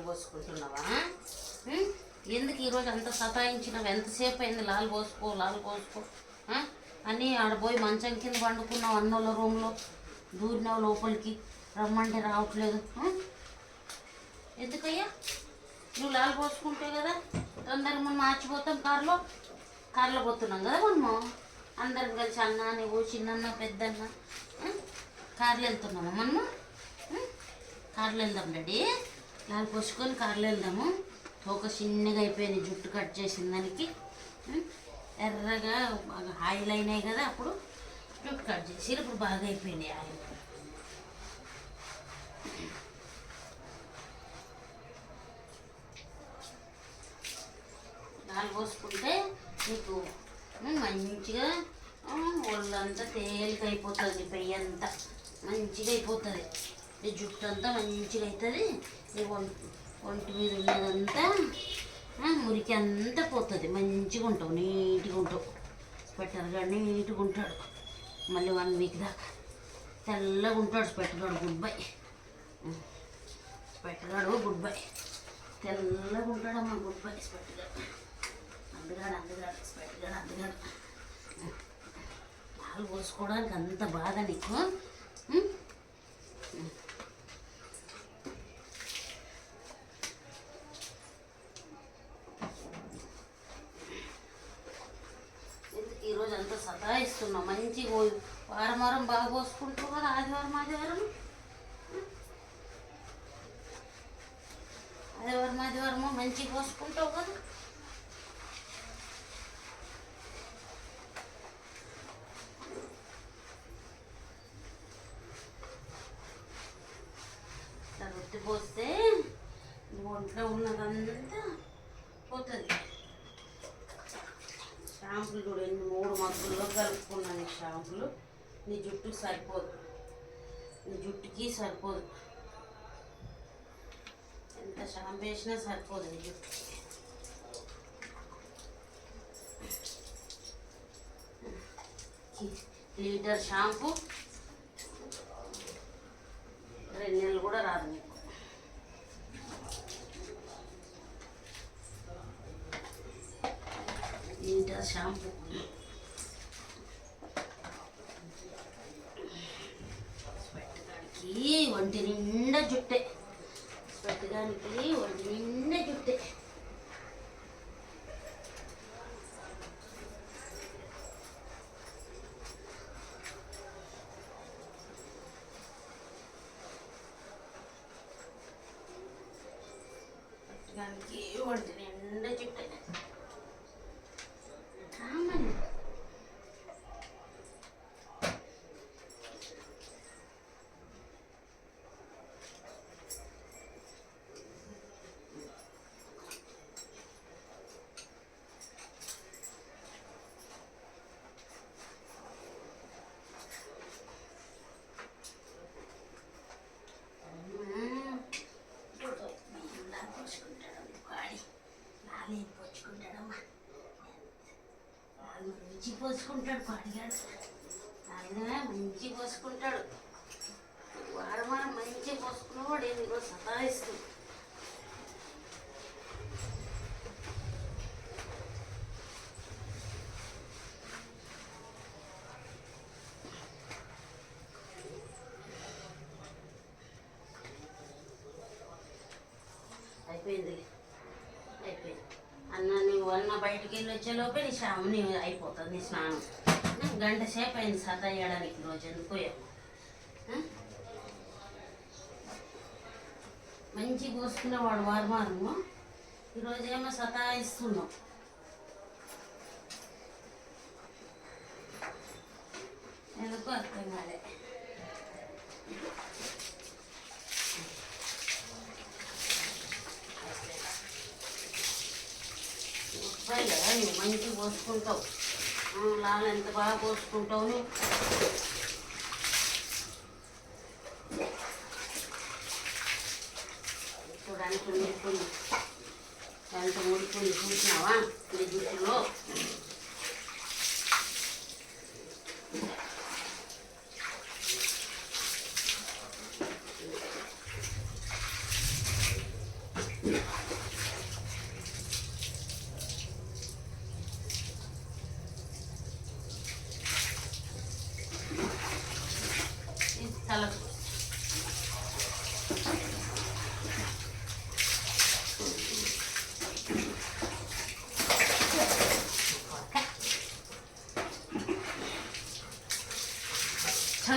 పోసుకుంటున్నావా? ఎందుకు ఈరోజు అంత సతాయించినావు? ఎంతసేపు అయింది? లాలు పోసుకో అని ఆడపోయి మంచం కింద పండుకున్నావు అన్నోళ్ళ రూమ్లో, దూరినావు లోపలికి, రమ్మంటే రావట్లేదు. ఎందుకయ్యా? నువ్వు లాలు పోసుకుంటే కదా తొందరగా మనం మార్చిపోతాం. కారులో పోతున్నాం కదా మనము అందరం కలిసి, అన్న నువ్వు, చిన్నన్న, పెద్దన్న కార్లో వెళ్తున్నామా మనము? కార్లో వెళ్దాం డాడీ, లాలు పోసుకొని కార్లో వెళ్దాము. తోక చిన్నగా అయిపోయింది, జుట్టు కట్ చేసిన దానికి ఎర్రగా బాగా ఆయిల్ అయినాయి కదా, అప్పుడు జుట్టు కట్ చేసి ఇప్పుడు బాగా అయిపోయింది ఆయిల్. లాలు పోసుకుంటే నీకు మంచిగా ఒళ్ళంతా తేలిక అయిపోతుంది, నీ పెయ్యి అంతా మంచిగా అయిపోతుంది, నీ జుట్టు అంతా మంచిగా అవుతుంది, నీ ఒంటి మీద ఉన్నదంతా మురికి అంతా పోతుంది, మంచిగా ఉంటావు, నీట్గా ఉంటావు. స్వెటర్గా నీట్గా ఉంటాడు, మళ్ళీ 1 వీక్ దాకా తెల్లగా ఉంటాడు స్వెటర్గాడు. గుడ్ బై స్వెటర్గాడు, గుడ్ బై. తెల్లగా ఉంటాడమ్మా, గుడ్ బై స్వెటర్గాడు. అందగాడు స్వెటర్గాడు. పాలు పోసుకోవడానికి అంత బాధ నీకు? ఈరోజు అంతా సతాయిస్తున్నావు. మంచి వారం బాగా పోసుకుంటావు కదా, ఆదివారము మంచిగా పోసుకుంటావు కదా. రొట్టె పోస్తే ఒంట్లో ఉన్నదంతా పోతుంది. షాంపులు కూడా ఎన్ని 3 మగ్గుల్లో కలుపుకున్నాను. షాంపులు నీ జుట్టుకి సరిపోదు, నీ జుట్టుకి సరిపోదు, ఎంత షాంపూ వేసినా సరిపోదు నీ జుట్టుకి. లీటర్ షాంపూ 2 నెలలు కూడా రాదు నీకు. లీటర్ షాంపూ స్వెట్గానికి ఒంటి నిండా జుట్టే, స్వెట్గానికి ఒంటి నిండా జుట్టే. స్వెట్గానికి ఒంటి నిండా జుట్టే. మంచి పోసుకుంటాడు పాడిగాడు, ఆయన మంచి పోసుకుంటాడు. వారం మంచి పోసుకున్నవాడు ఏమి ఈరోజు సతాయిస్తుంది. అయిపోయింది అన్న, నువ్వు బయటికి వెళ్ళి వచ్చేలోపే నీ అయిపోతుంది నీ స్నానం. 1 గంట సేపు అయింది సతాయడానికి రోజు. ఎందుకో మంచి పోసుకునేవాడు వారము, ఈరోజు ఏమో సతాయిస్తున్నావు. ఎందుకో అర్థం కాలే. కదా నువ్వు మంచిగా పోసుకుంటావు, లాలు ఎంత బాగా పోసుకుంటావు నువ్వు. చూడడానికి ముడిపోయింది, ఎంత ముడిపోయింది చూసినావా నీ జుట్టులో?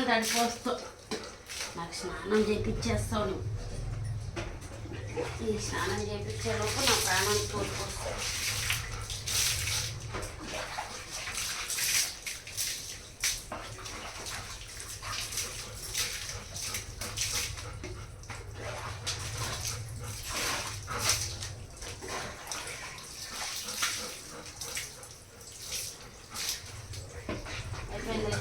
తడిపోస్తావు. నాకు స్నానం చేయించేస్తావు నువ్వు. ఈ స్నానం చేయించేలోపు నా ప్రాణం కోల్పోస్తావు. అయిపోయింది.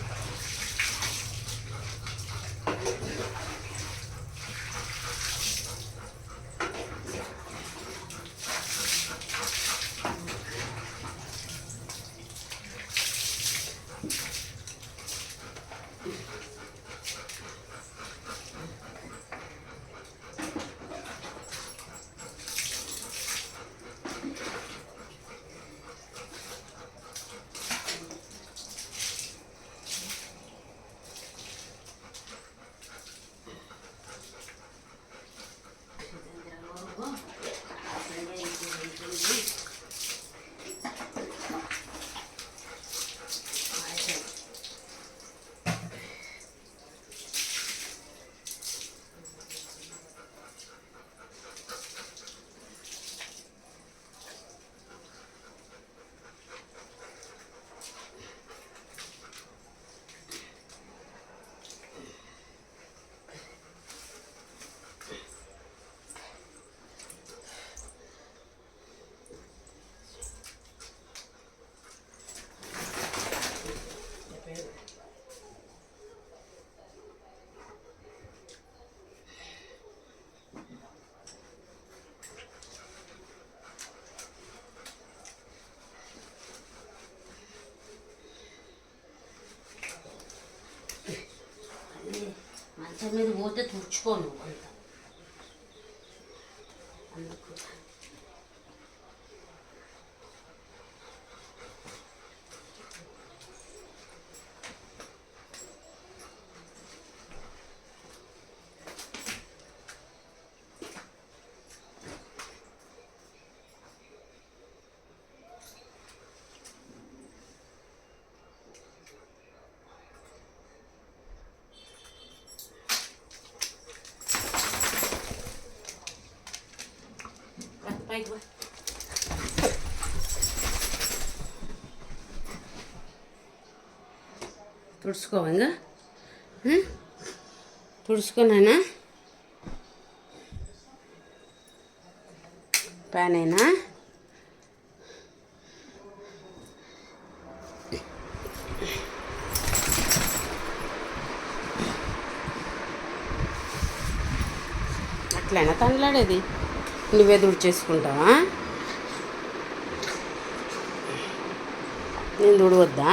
మంచం మీద పోతే తుడుచుకోను అంత అందుకు. తుడుచుకోవంగా తుడుచుకున్నానా? ప్యాన్ అయినా అట్లయినా తనలాడేది నువ్వే తుడిచేసుకుంటావా? నేను తుడవద్దా?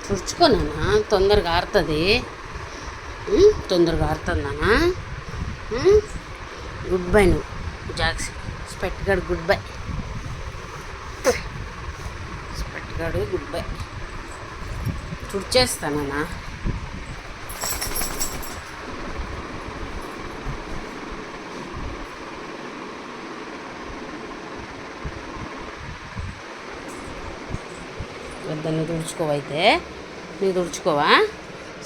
తుడుచుకోనా? తొందరగా ఆరుతుంది. తొందరగా ఆరుతుందనా? గుడ్ బై నువ్వు జాక్సీ. స్పెట్గాడు గుడ్ బై. స్పెట్గాడు గుడ్ బై. తుడిచేస్తానా? వద్దని తుడుచుకోవైతే. నువ్వు తుడుచుకోవా?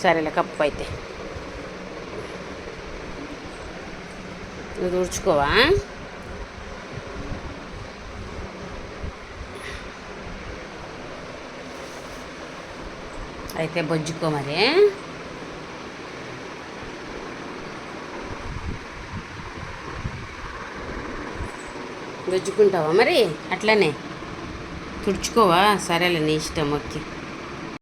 సరేలే కప్పు అయితే నువ్వు తుడుచుకోవా? అయితే బొజ్జుకో మరి. బొజ్జుకుంటావా మరి? అట్లనే తుడుచుకోవా? సరేలే నీ ఇష్టం. ఓకే.